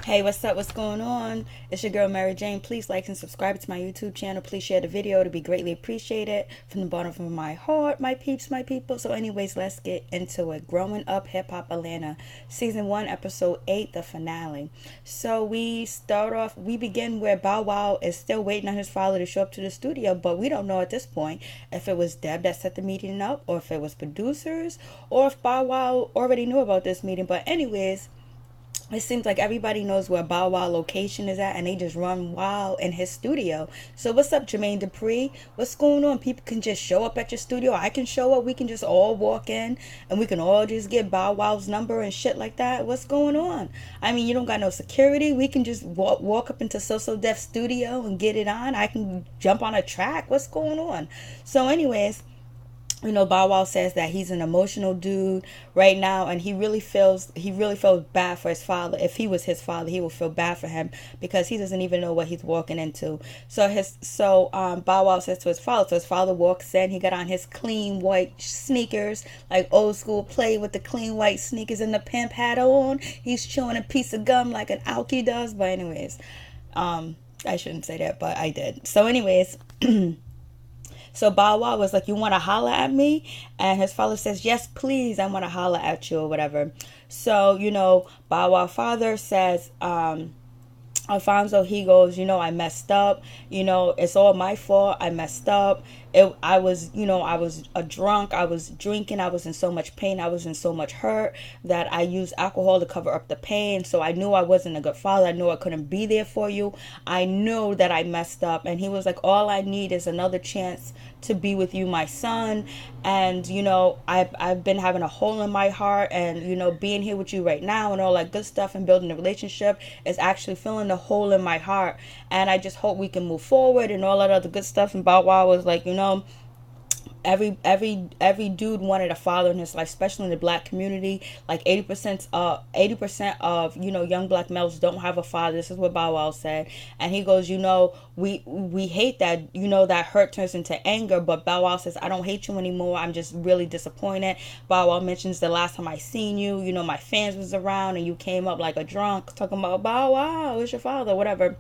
Hey, what's up? What's going on? It's your girl Mary Jane. Please like and subscribe to my YouTube channel. Please share the video to be greatly appreciated from the bottom of my heart, my peeps, my people. So, anyways, let's get into it. Growing Up Hip Hop Atlanta, Season 1, Episode 8, the finale. So, we begin where Bow Wow is still waiting on his father to show up to the studio, but we don't know at this point if it was Deb that set the meeting up, or if it was producers, or if Bow Wow already knew about this meeting. But, anyways, it seems like everybody knows where Bow Wow location is at, and they just run wild in his studio. So what's up, Jermaine Dupri? What's going on? People can just show up at your studio. I can show up. We can just all walk in, and we can all just get Bow Wow's number and shit like that. What's going on? I mean, you don't got no security. We can just walk up into So Def studio and get it on. I can jump on a track. What's going on? So, anyways, Bow Wow says that he's an emotional dude right now, and he really feels bad for his father. If he was his father, he would feel bad for him because he doesn't even know what he's walking into. So Bow Wow says to his father. So his father walks in. He got on his clean white sneakers, like old school play with the clean white sneakers and the pimp hat on. He's chewing a piece of gum like an alkie does. But anyways, I shouldn't say that, but I did. So anyways. So Bow Wow was like, "You want to holler at me?" And his father says, "Yes, please. I want to holler at you," or whatever. So, Bow Wow father says, Alfonso, he goes, I messed up. It's all my fault. I messed up. I was a drunk. I was drinking. I was in so much pain. I was in so much hurt that I used alcohol to cover up the pain. So I knew I wasn't a good father. I knew I couldn't be there for you. I knew that I messed up. And he was like, all I need is another chance to be with you, my son. And I've been having a hole in my heart, and being here with you right now and all that good stuff and building a relationship is actually filling the hole in my heart. And I just hope we can move forward and all that other good stuff. And Bow Wow was like, every dude wanted a father in his life, especially in the black community. Like 80% of young black males don't have a father. This is what Bow Wow said. And he goes, we hate that. That hurt turns into anger. But Bow Wow says, I don't hate you anymore. I'm just really disappointed. Bow Wow mentions the last time I seen you, my fans was around and you came up like a drunk talking about Bow Wow, it's your father, whatever.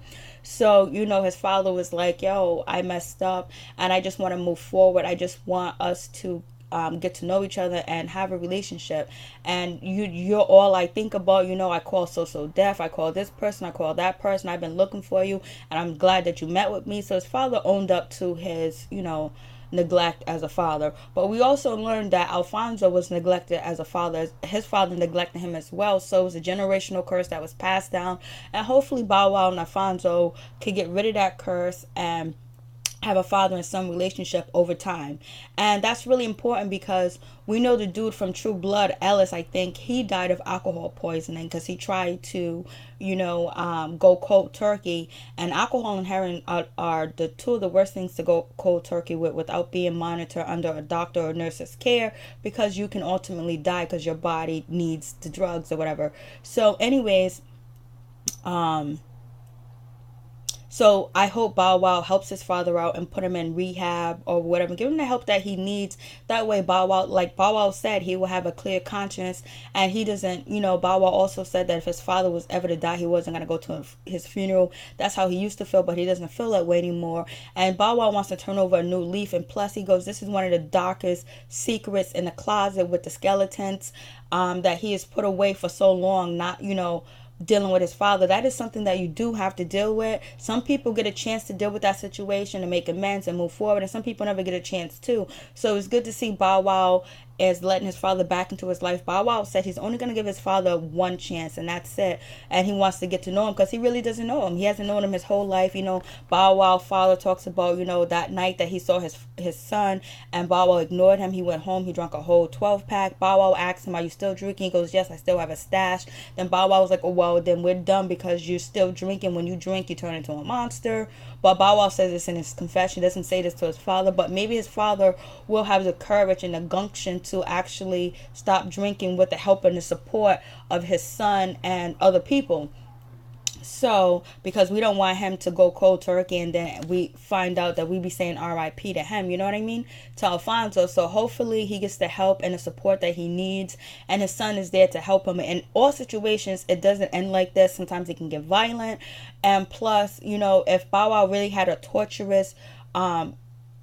So, his father was like, yo, I messed up and I just want to move forward. I just want us to get to know each other and have a relationship. And you're all I think about. I call So Def. I call this person. I call that person. I've been looking for you and I'm glad that you met with me. So his father owned up to his, neglect as a father. But we also learned that Alfonso was neglected as a father. His father neglected him as well. So it was a generational curse that was passed down. And hopefully Bow Wow and Alfonso could get rid of that curse and have a father and son relationship over time. And that's really important because we know the dude from True Blood, Ellis, I think, he died of alcohol poisoning because he tried to, go cold turkey. And alcohol and heroin are the two of the worst things to go cold turkey with without being monitored under a doctor or nurse's care, because you can ultimately die because your body needs the drugs or whatever. So anyways, so I hope Bow Wow helps his father out and put him in rehab or whatever. Give him the help that he needs. That way Bow Wow, like Bow Wow said, he will have a clear conscience. And he doesn't, Bow Wow also said that if his father was ever to die, he wasn't going to go to his funeral. That's how he used to feel, but he doesn't feel that way anymore. And Bow Wow wants to turn over a new leaf. And plus he goes, this is one of the darkest secrets in the closet with the skeletons that he has put away for so long, not, dealing with his father. That is something that you do have to deal with. Some people get a chance to deal with that situation and make amends and move forward, and some people never get a chance to. So it's good to see Bow Wow is letting his father back into his life. Bow Wow said he's only going to give his father one chance, and that's it. And he wants to get to know him because he really doesn't know him. He hasn't known him his whole life. Bow Wow father talks about, that night that he saw his son, and Bow Wow ignored him. He went home. He drank a whole 12-pack. Bow Wow asked him, are you still drinking? He goes, yes, I still have a stash. Then Bow Wow was like, oh, well, then we're done because you're still drinking. When you drink, you turn into a monster. But Bow Wow says this in his confession. He doesn't say this to his father, but maybe his father will have the courage and the gumption to actually stop drinking with the help and the support of his son and other people. So, because we don't want him to go cold turkey and then we find out that we be saying RIP to him, you know what I mean? To Alfonso. So, hopefully, he gets the help and the support that he needs, and his son is there to help him. In all situations, it doesn't end like this. Sometimes it can get violent. And plus, if Bow Wow really had a torturous,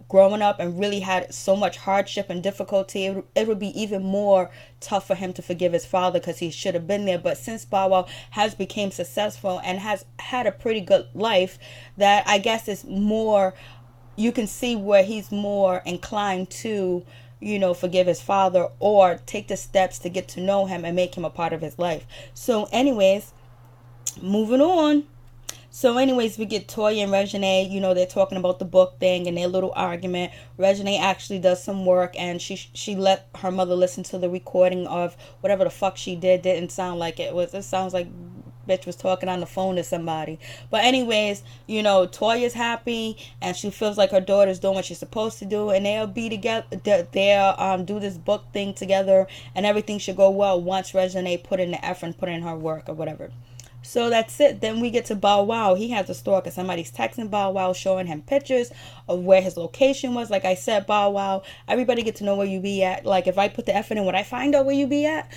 growing up and really had so much hardship and difficulty, it would be even more tough for him to forgive his father because he should have been there. But since Bow Wow has become successful and has had a pretty good life, that I guess is more, you can see where he's more inclined to, forgive his father or take the steps to get to know him and make him a part of his life. So anyways, moving on. So anyways, we get Toya and Regine, they're talking about the book thing and their little argument. Regine actually does some work and she let her mother listen to the recording of whatever the fuck she did. Didn't sound like it was. It sounds like bitch was talking on the phone to somebody. But anyways, Toya's happy and she feels like her daughter's doing what she's supposed to do, and they'll be together. They'll do this book thing together, and everything should go well once Regine put in the effort and put in her work or whatever. So that's it. Then we get to Bow Wow. He has a store because somebody's texting Bow Wow, showing him pictures of where his location was. Like I said, Bow Wow, everybody get to know where you be at. Like if I put the effort in, would I find out where you be at?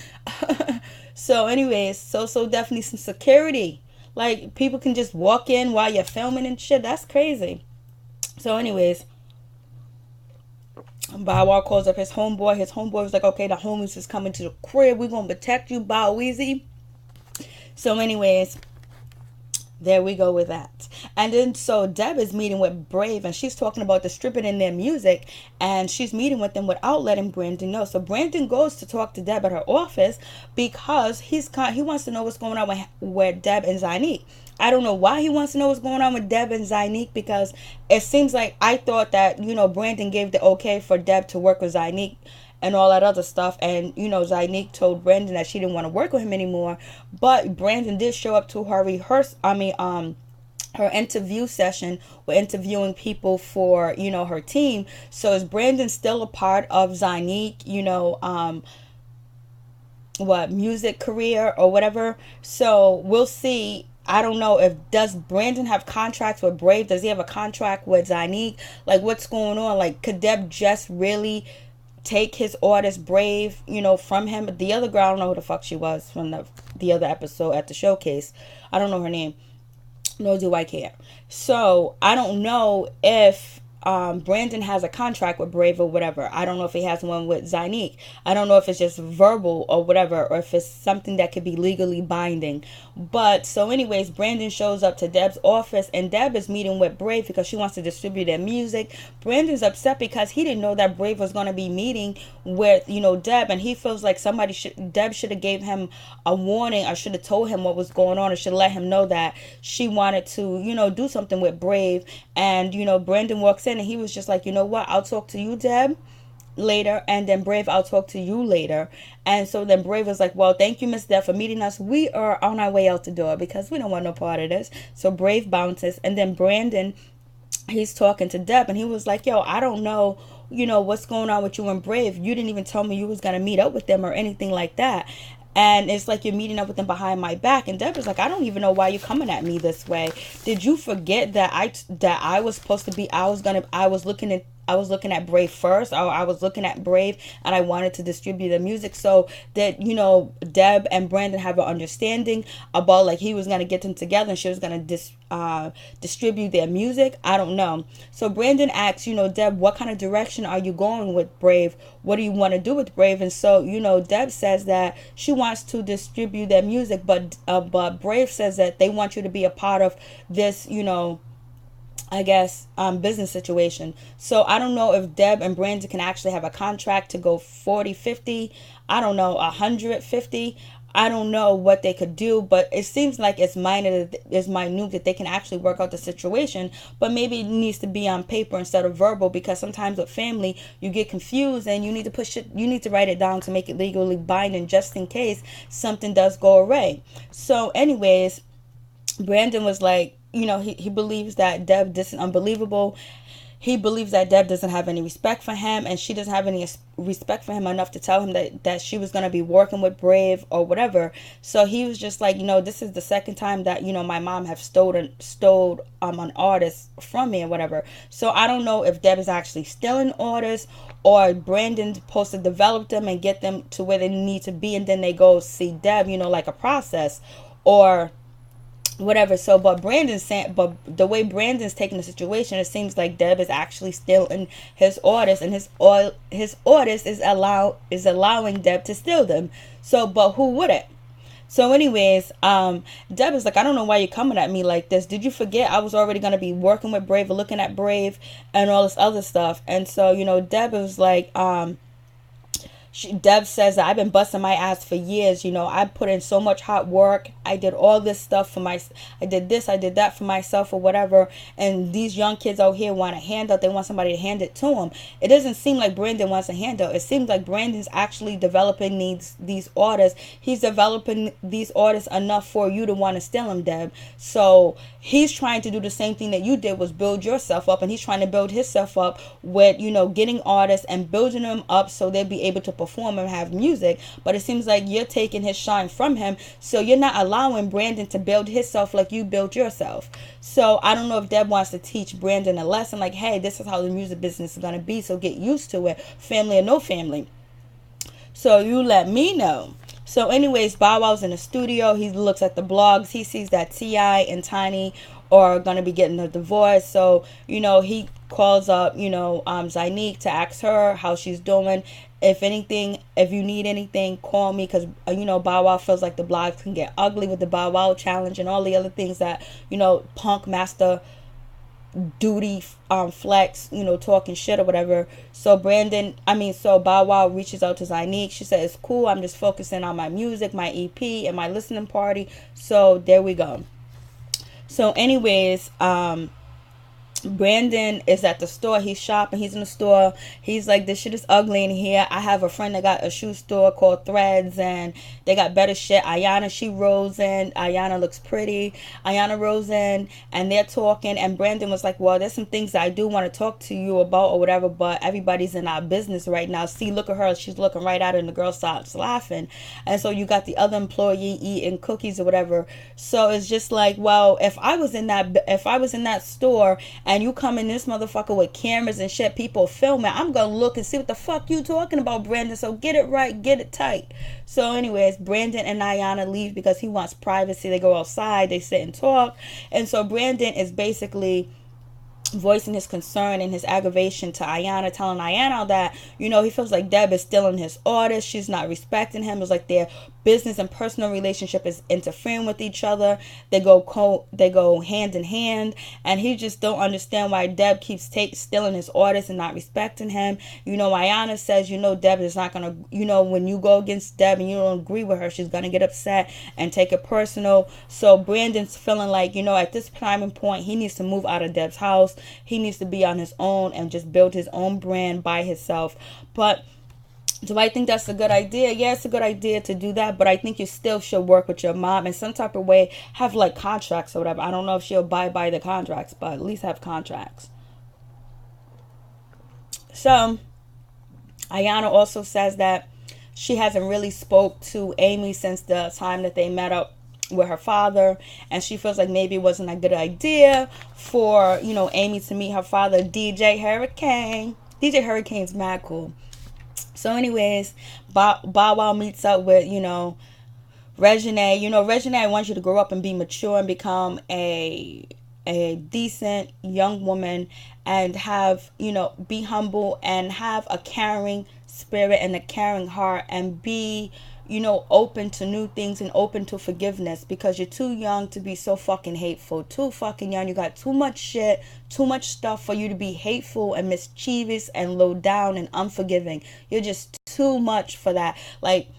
So anyways, so definitely some security. Like people can just walk in while you're filming and shit. That's crazy. So anyways, Bow Wow calls up his homeboy. His homeboy was like, okay, the homies is coming to the crib. We're going to protect you, Bow Weezy. So anyways, there we go with that. And then so Deb is meeting with Brave and she's talking about distributing in their music, and she's meeting with them without letting Brandon know. So Brandon goes to talk to Deb at her office because he wants to know what's going on with Deb and Zanique. I don't know why he wants to know what's going on with Deb and Zanique, because it seems like I thought that, Brandon gave the okay for Deb to work with Zanique and all that other stuff. And, Zanique told Brandon that she didn't want to work with him anymore. But Brandon did show up to her her interview session with interviewing people for, her team. So is Brandon still a part of Zanique, music career or whatever? So we'll see. I don't know does Brandon have contracts with Brave? Does he have a contract with Zanique? Like what's going on? Like could Deb just really take his orders, Brave, from him? The other girl, I don't know who the fuck she was from the other episode at the showcase. I don't know her name, nor do I care. So I don't know if Brandon has a contract with Brave or whatever. I don't know if he has one with Zanique. I don't know if it's just verbal or whatever, or if it's something that could be legally binding. But so anyways, Brandon shows up to Deb's office and Deb is meeting with Brave because she wants to distribute their music. Brandon's upset because he didn't know that Brave was going to be meeting with, Deb, and he feels like Deb should have gave him a warning, or should have told him what was going on, or should let him know that she wanted to, do something with Brave. And, Brandon walks in and he was just like, you know what, I'll talk to you, Deb, later, and then Brave, I'll talk to you later. And so then Brave was like, well, thank you, Miss Deb, for meeting us. We are on our way out the door because we don't want no part of this. So Brave bounces, and then Brandon, he's talking to Deb and he was like, yo, I don't know, what's going on with you and Brave. You didn't even tell me you was going to meet up with them or anything like that. And it's like you're meeting up with them behind my back. And Deb was like, I don't even know why you're coming at me this way. Did you forget that I was supposed to be, I was looking at Brave first, or I was looking at Brave and I wanted to distribute the music so that, Deb and Brandon have an understanding about like he was going to get them together and she was going to distribute their music. I don't know. So Brandon asks, Deb, what kind of direction are you going with Brave? What do you want to do with Brave? And so, Deb says that she wants to distribute their music, but Brave says that they want you to be a part of this, I guess, business situation. So I don't know if Deb and Brandon can actually have a contract to go 40-50. I don't know, 150. I don't know what they could do, but it seems like it's minute that they can actually work out the situation. But maybe it needs to be on paper instead of verbal, because sometimes with family you get confused and you need to write it down to make it legally binding just in case something does go awry. So anyways, Brandon was like, he believes that Deb, this is unbelievable. he believes that Deb doesn't have any respect for him, and she doesn't have any respect for him enough to tell him that she was going to be working with Brave or whatever. So he was just like, this is the second time that, my mom have stole an artist from me or whatever. So I don't know if Deb is actually stealing artists, or Brandon's supposed to develop them and get them to where they need to be, and then they go see Deb, like a process or whatever. So but the way Brandon's taking the situation, it seems like Deb is actually stealing his artists, and his artist is allowing Deb to steal them. So but who wouldn't? So anyways, Deb is like, I don't know why you're coming at me like this. Did you forget I was already going to be working with Brave or looking at Brave and all this other stuff? And so, Deb was like, Deb says that I've been busting my ass for years. I put in so much hard work. I did all this stuff I did this, I did that for myself or whatever. And these young kids out here want a handout. They want somebody to hand it to them. It doesn't seem like Brandon wants a handout. It seems like Brandon's actually developing these artists. He's developing these artists enough for you to want to steal them, Deb. So he's trying to do the same thing that you did, was build yourself up. And he's trying to build himself up with, getting artists and building them up so they'll be able to perform and have music. But it seems like you're taking his shine from him, so you're not allowing Brandon to build himself like you built yourself. So I don't know if Deb wants to teach Brandon a lesson, like, hey, this is how the music business is going to be, so get used to it, family or no family. So you let me know. So anyways, Bow Wow's in the studio. He looks at the blogs. He sees that T.I. and Tiny are going to be getting a divorce. So, he calls up, Zynique to ask her how she's doing. If you need anything, call me, because, Bow Wow feels like the blogs can get ugly with the Bow Wow challenge and all the other things that, Punk Master Duty Flex, talking shit or whatever. So Bow Wow reaches out to Zynique. She says, it's cool, I'm just focusing on my music, my EP, and my listening party. So there we go. So anyways, Brandon is at the store. He's shopping. He's in the store. He's like, this shit is ugly in here. I have a friend that got a shoe store called Threads, and they got better shit. Ayana, she rolls in. Ayana looks pretty. Ayana rolls in, and they're talking. And Brandon was like, well, there's some things that I do want to talk to you about or whatever, but everybody's in our business right now. See, look at her. She's looking right at her, and the girl starts laughing. And so you got the other employee eating cookies or whatever. So it's just like, well, if I was in that store and you come in this motherfucker with cameras and shit, people filming, I'm gonna look and see what the fuck you talking about, Brandon. So get it right, get it tight. So anyways, Brandon and Ayana leave because he wants privacy. They go outside, they sit and talk. And so Brandon is basically voicing his concern and his aggravation to Ayana, telling Ayana that, he feels like Deb is stealing his artist. She's not respecting him. It's like their business and personal relationship is interfering with each other. They go hand in hand, and he just don't understand why Deb keeps stealing his artist and not respecting him. Ayana says, Deb is not gonna, when you go against Deb and you don't agree with her, she's gonna get upset and take it personal. So Brandon's feeling like, at this time and point, he needs to move out of Deb's house. He needs to be on his own and just build his own brand by himself. But do I think that's a good idea? Yeah, it's a good idea to do that, but I think you still should work with your mom in some type of way, have like contracts or whatever. I don't know if she'll abide by the contracts, but at least have contracts. So Ayana also says that she hasn't really spoke to Amy since the time that they met up with her father, and she feels like maybe it wasn't a good idea for, Amy to meet her father, DJ Hurricane. DJ Hurricane's mad cool. So anyways, Bow Wow meets up with, Reginae. Reginae wants you to grow up and be mature and become a decent young woman and have, be humble and have a caring spirit and a caring heart and be, open to new things and open to forgiveness, because you're too young to be so fucking hateful. Too fucking young. You got too much shit, too much stuff for you to be hateful and mischievous and low down and unforgiving. You're just too much for that. Like,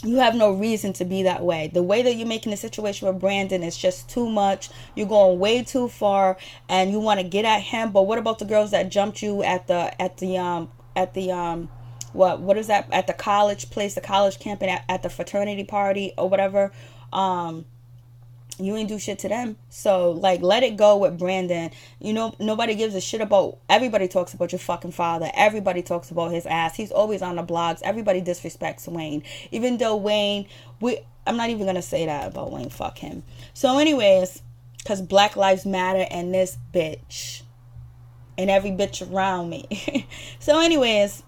you have no reason to be that way. The way that you're making the situation with Brandon is just too much. You're going way too far and you want to get at him. But what about the girls that jumped you at the what is that, at the college place, the college camp, and at the fraternity party or whatever? You ain't do shit to them. So, like, let it go with Brandon. You know, nobody gives a shit about, everybody talks about your fucking father. Everybody talks about his ass. He's always on the blogs. Everybody disrespects Wayne. Even though Wayne, I'm not even going to say that about Wayne. Fuck him. So, anyways, because Black Lives Matter and this bitch and every bitch around me. So, anyways,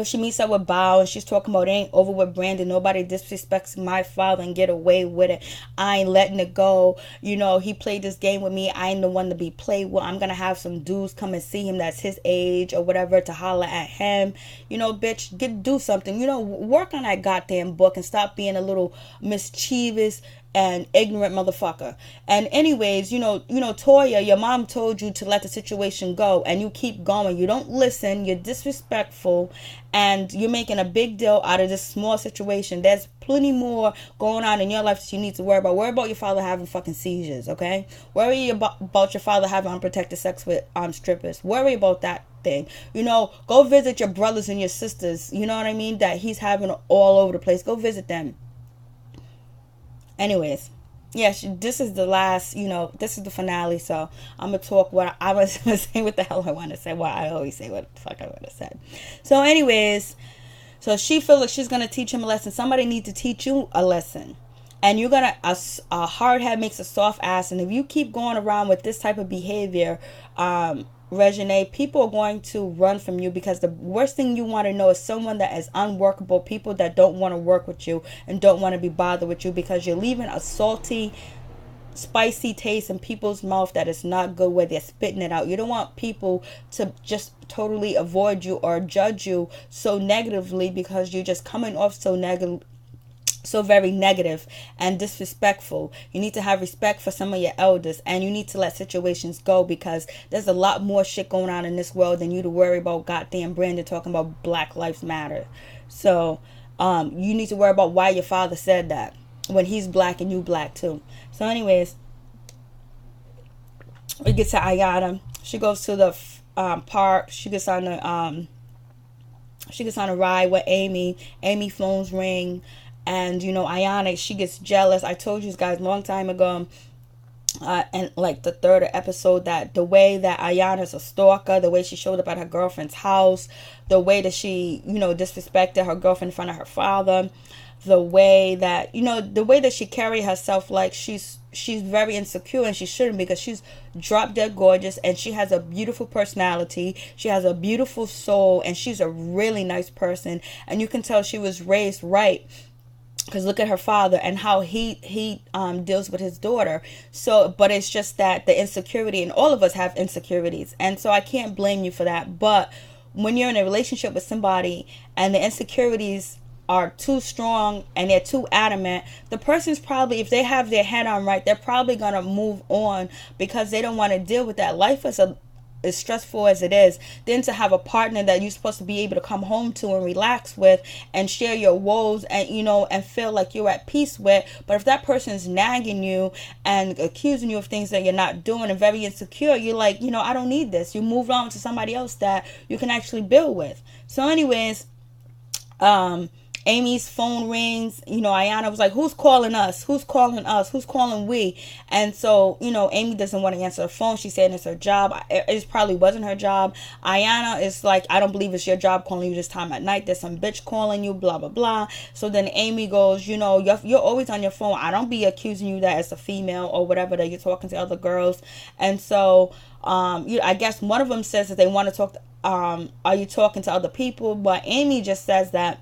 she meets up with Bao and she's talking about it ain't over with Brandon. Nobody disrespects my father and get away with it. I ain't letting it go. You know, he played this game with me. I ain't the one to be played with. I'm gonna have some dudes come and see him that's his age or whatever to holler at him. You know, bitch, do something. You know, work on that goddamn book and stop being a little mischievous and ignorant motherfucker. And anyways, you know, Toya, your mom told you to let the situation go and you keep going. You don't listen, you're disrespectful, and you're making a big deal out of this small situation. There's plenty more going on in your life that you need to worry about. Worry about your father having fucking seizures, okay? Worry about your father having unprotected sex with strippers. Worry about that thing. You know, go visit your brothers and your sisters, you know what I mean, that he's having all over the place. Go visit them. Anyways, yeah, this is the last, you know, this is the finale. So I'm going to talk what I was going to say, what the hell I want to say. Well, I always say what the fuck I want to say. So anyways, so she feels like she's going to teach him a lesson. Somebody needs to teach you a lesson. And you're going to, a hard head makes a soft ass. And if you keep going around with this type of behavior, Regine, people are going to run from you, because the worst thing you want to know is someone that is unworkable, people that don't want to work with you and don't want to be bothered with you, because you're leaving a salty, spicy taste in people's mouth that is not good where they're spitting it out. You don't want people to just totally avoid you or judge you so negatively because you're just coming off so negative, so very negative and disrespectful. You need to have respect for some of your elders, and you need to let situations go, because there's a lot more shit going on in this world than you to worry about goddamn Brandon talking about Black Lives Matter. So you need to worry about why your father said that when he's black and you black too. So anyways, we get to Ayana. She goes to the park. She gets on a ride with Amy. Amy phones ring. And, you know, Ayana, she gets jealous. I told you guys a long time ago, and like the third episode, that the way that Ayana's a stalker, the way she showed up at her girlfriend's house, the way that she, you know, disrespected her girlfriend in front of her father, the way that, you know, the way that she carried herself, like she's very insecure, and she shouldn't, because she's drop dead gorgeous, and she has a beautiful personality, she has a beautiful soul, and she's a really nice person, and you can tell she was raised right. Because look at her father and how he deals with his daughter. So, but it's just that the insecurity, and all of us have insecurities, and so I can't blame you for that. But when you're in a relationship with somebody and the insecurities are too strong and they're too adamant, the person's probably, if they have their head on right, they're probably gonna move on, because they don't want to deal with that. Life is as stressful as it is, then to have a partner that you're supposed to be able to come home to and relax with and share your woes, and, you know, and feel like you're at peace with. But if that person's nagging you and accusing you of things that you're not doing and very insecure, you're like, you know, I don't need this. You move on to somebody else that you can actually build with. So anyways, Amy's phone rings. You know, Ayana was like, who's calling us? Who's calling us? Who's calling we? And so, you know, Amy doesn't want to answer the phone. She's saying it's her job. It probably wasn't her job. Ayana is like, I don't believe it's your job calling you this time at night. There's some bitch calling you, blah, blah, blah. So then Amy goes, you know, you're always on your phone. I don't be accusing you that as a female or whatever, that you're talking to other girls. And so, I guess one of them says that they want to talk, are you talking to other people? But Amy just says that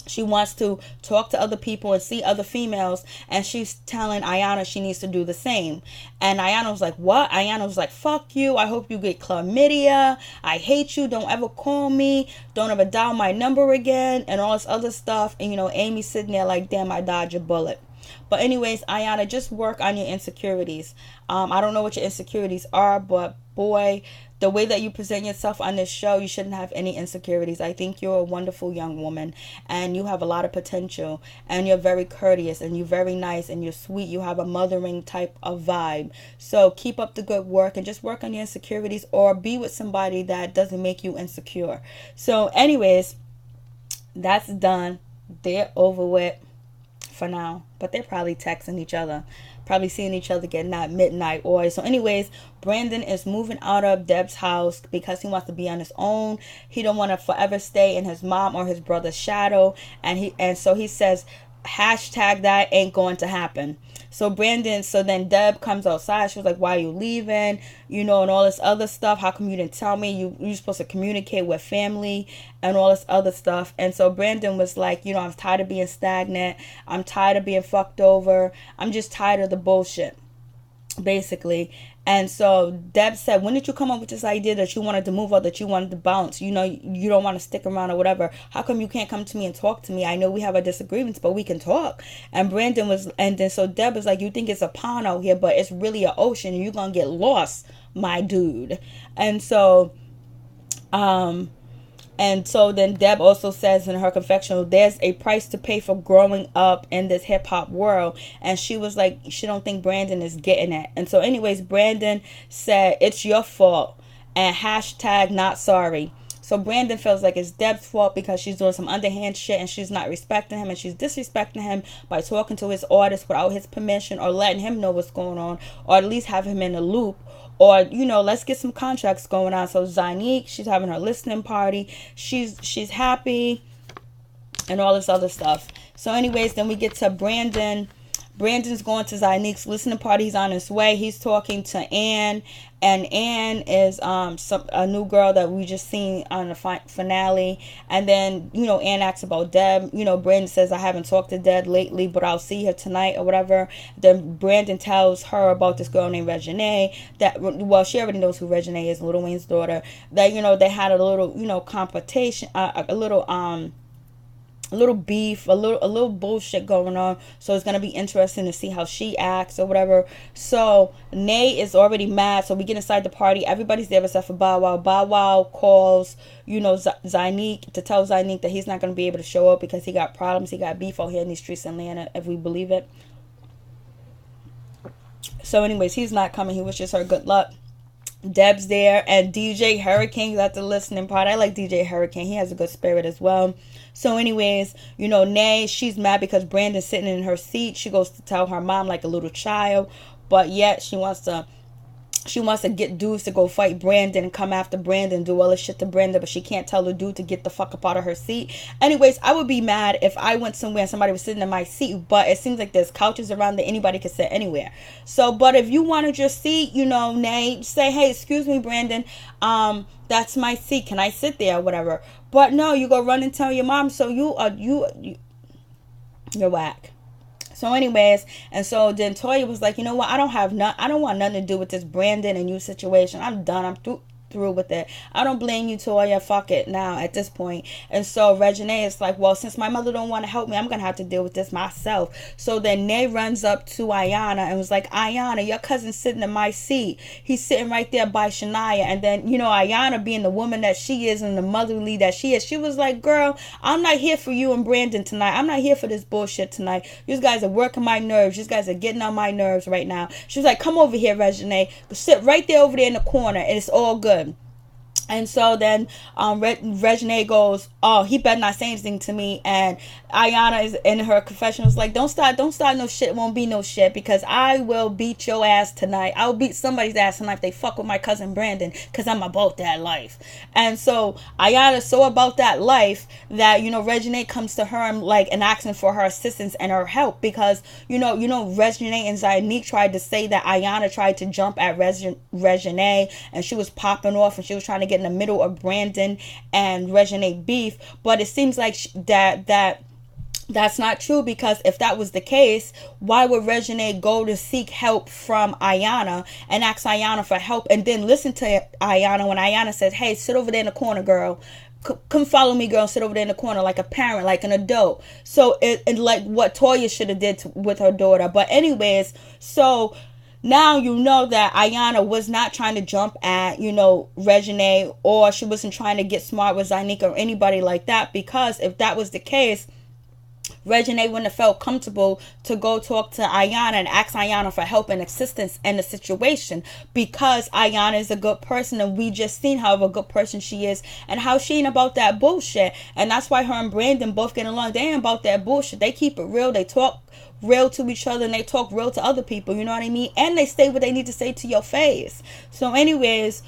she wants to talk to other people and see other females, and she's telling Ayana she needs to do the same. And Ayana was like, what? Ayana was like, fuck you, I hope you get chlamydia, I hate you, don't ever call me, don't ever dial my number again, and all this other stuff. And, you know, Amy's sitting there like, damn, I dodged a bullet. But anyways, Ayana, just work on your insecurities. I don't know what your insecurities are, but boy, the way that you present yourself on this show, you shouldn't have any insecurities. I think you're a wonderful young woman, and you have a lot of potential, and you're very courteous, and you're very nice, and you're sweet. You have a mothering type of vibe. So keep up the good work, and just work on your insecurities, or be with somebody that doesn't make you insecure. So anyways, that's done. They're over with for now, but they're probably texting each other. probably seeing each other getting that midnight oil. So anyways, Brandon is moving out of Deb's house because he wants to be on his own. He don't want to forever stay in his mom or his brother's shadow. And so he says, hashtag that ain't going to happen. So then Deb comes outside. She was like, why are you leaving? And all this other stuff. How come you didn't tell me? You're supposed to communicate with family and all this other stuff. And so Brandon was like, I'm tired of being stagnant. I'm tired of being fucked over. I'm just tired of the bullshit, basically. And so Deb said, when did you come up with this idea that you wanted to move or that you wanted to bounce? You don't want to stick around or whatever. How come you can't come to me and talk to me? I know we have our disagreements, but we can talk. And so Deb was like, you think it's a pond out here, but it's really an ocean and you're going to get lost, my dude. And so then Deb also says in her confessional, there's a price to pay for growing up in this hip hop world. And she was like, she don't think Brandon is getting it. And so anyways, Brandon said, it's your fault. And hashtag not sorry. So Brandon feels like it's Deb's fault because she's doing some underhand shit and she's not respecting him and she's disrespecting him by talking to his artist without his permission or letting him know what's going on, or at least have him in the loop. Or, let's get some contracts going on. So Zanique, she's having her listening party. She's happy and all this other stuff. So anyways, then we get to Brandon. Brandon's going to Zanique's listening party. He's on his way. He's talking to Anne. And Anne is a new girl that we just seen on the finale. And then, Anne asks about Deb. Brandon says, I haven't talked to Deb lately, but I'll see her tonight or whatever. Then Brandon tells her about this girl named Reginae. She already knows who Reginae is, Lil Wayne's daughter. That, they had a little, competition, a little beef, a little bullshit going on. So it's gonna be interesting to see how she acts or whatever. So Nay is already mad. So we get inside the party. Everybody's there except for Bow Wow. Bow Wow calls, Zanique to tell Zanique that he's not gonna be able to show up because he got problems. He got beef out here in these streets in Atlanta, if we believe it. So anyways, he's not coming. He wishes her good luck. Deb's there and DJ Hurricane's at the listening party. I like DJ Hurricane. He has a good spirit as well. So anyways, Nay, she's mad because Brandon's sitting in her seat. She goes to tell her mom like a little child, but yet she wants to get dudes to go fight Brandon and come after Brandon, do all this shit to Brandon, but she can't tell the dude to get the fuck up out of her seat. Anyways, I would be mad if I went somewhere and somebody was sitting in my seat, but it seems like there's couches around that anybody can sit anywhere. So, but if you wanted your seat, Nay, say, hey, excuse me, Brandon, that's my seat. Can I sit there or whatever? But no, you go run and tell your mom. So you're whack. So anyways, and so then Toya was like, you know what? I don't want nothing to do with this Brandon and you situation. I'm done. I'm through with it. I don't blame you, Toya. Fuck it now at this point. And so Reginae is like, well, since my mother don't want to help me, I'm gonna have to deal with this myself. So then Nay runs up to Ayana and was like, Ayana, your cousin's sitting in my seat. He's sitting right there by Shania. And then, Ayana, being the woman that she is and the motherly that she is, she was like, girl, I'm not here for you and Brandon tonight. I'm not here for this bullshit tonight. You guys are working my nerves. You guys are getting on my nerves right now. She was like, come over here, Reginae. Sit right there over there in the corner and it's all good. And so then Reginae goes, oh, he better not say anything to me. And Ayana is in her confession was like, don't start no shit. It won't be no shit because I will beat your ass tonight. I'll beat somebody's ass tonight if they fuck with my cousin Brandon because I'm about that life. And so Ayana's so about that life that, Reginae comes to her and asking for her assistance and her help because, Reginae and Zanique tried to say that Ayana tried to jump at Reginae and she was popping off and she was trying to get in the middle of Brandon and Reginae beef, but it seems like that's not true because if that was the case, why would Reginae go to seek help from Ayana and ask Ayana for help and then listen to Ayana when Ayana says, hey, sit over there in the corner, girl. Come follow me, girl. Sit over there in the corner like a parent, like an adult. So it like what Toya should have did with her daughter. But anyways, so now you know that Ayana was not trying to jump at, Reginae, or she wasn't trying to get smart with Zanique or anybody like that, because if that was the case, Reginae wouldn't have felt comfortable to go talk to Ayana and ask Ayana for help and assistance in the situation, because Ayana is a good person, and we just seen how of a good person she is and how she ain't about that bullshit. And that's why her and Brandon both get along. They ain't about that bullshit. They keep it real. They talk real to each other, and they talk real to other people, you know what I mean? And they say what they need to say to your face. So anyways,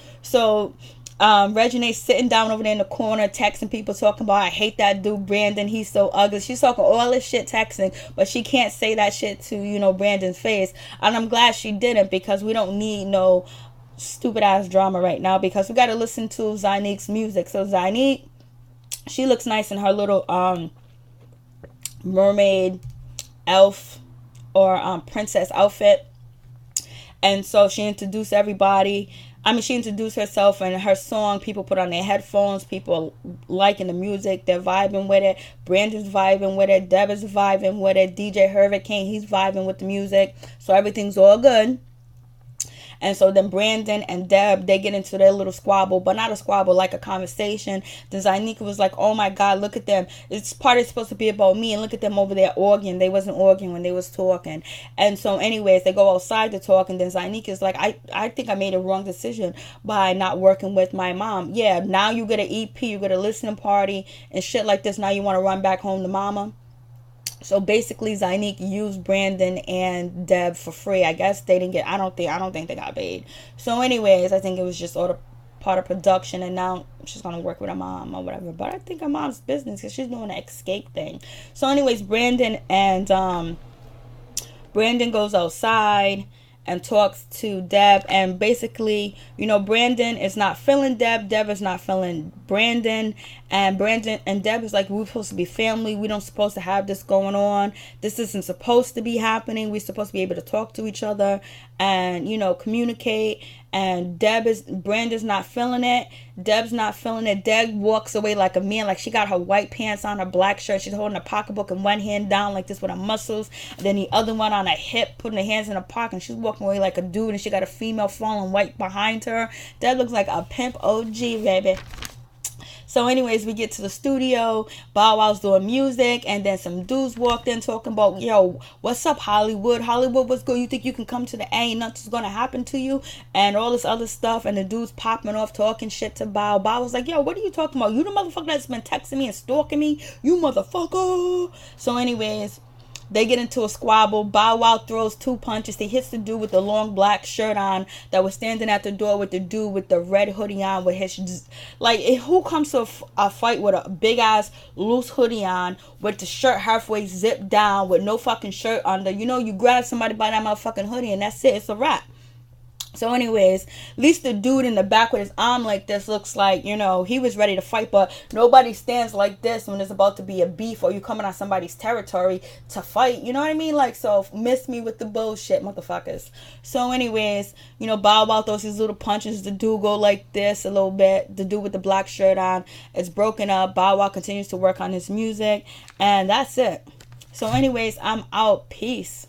Reginae's sitting down over there in the corner texting people, talking about, I hate that dude Brandon, he's so ugly. She's talking all this shit texting, but she can't say that shit to, Brandon's face. And I'm glad she didn't, because we don't need no stupid ass drama right now, because we got to listen to Zanique's music. So Zanique, she looks nice in her little mermaid elf or princess outfit, and so she introduced everybody. She introduced herself and her song. People put on their headphones. People liking the music. They're vibing with it. Brandon's vibing with it. Deb is vibing with it. DJ Hurricane, he's vibing with the music. So everything's all good. And so then Brandon and Deb, they get into their little squabble, but not a squabble, like a conversation. Then Zanika was like, oh my God, look at them. It's supposed to be about me, and look at them over there arguing. They wasn't arguing when they was talking. And so anyways, they go outside to talk, and then Zanika's like, I think I made a wrong decision by not working with my mom. Yeah, now you get an EP, you get a listening party and shit like this. Now you want to run back home to mama. So basically, Zanique used Brandon and Deb for free. I guess they didn't get. I don't think they got paid. So, anyways, I think it was just all the part of production, and now she's gonna work with her mom or whatever. But I think her mom's business, because she's doing an escape thing. So, anyways, Brandon goes outside and talks to Deb, and basically, Brandon is not feeling Deb. Deb is not feeling Brandon, and Brandon and Deb is like, we're supposed to be family. We don't supposed to have this going on. This isn't supposed to be happening. We're supposed to be able to talk to each other and, communicate. And Brandon's not feeling it. Deb's not feeling it. Deb walks away like a man, like she got her white pants on, her black shirt. She's holding a pocketbook and one hand down like this with her muscles, and then the other one on her hip, putting her hands in her pocket. And she's walking away like a dude, and she got a female falling white behind her. Deb looks like a pimp OG, baby. So anyways, we get to the studio. Bow Wow's doing music, and then some dudes walked in talking about, yo, what's up, Hollywood? Hollywood, what's good? You think you can come to the A and nothing's gonna happen to you? And all this other stuff. And the dudes popping off, talking shit to Bow. Bow was like, yo, what are you talking about? You the motherfucker that's been texting me and stalking me? You motherfucker. So anyways, they get into a squabble. Bow Wow throws 2 punches. He hits the dude with the long black shirt on that was standing at the door with the dude with the red hoodie on with his, who comes to a fight with a big ass loose hoodie on with the shirt halfway zipped down with no fucking shirt under? You grab somebody by that motherfucking hoodie and that's it. It's a wrap. So anyways, at least the dude in the back with his arm like this looks like, he was ready to fight, but nobody stands like this when there's about to be a beef or you coming on somebody's territory to fight. You know what I mean? So miss me with the bullshit, motherfuckers. So anyways, Bow Wow throws these little punches. The dude go like this a little bit. The dude with the black shirt on, it's broken up. Bow Wow continues to work on his music, and that's it. So anyways, I'm out. Peace.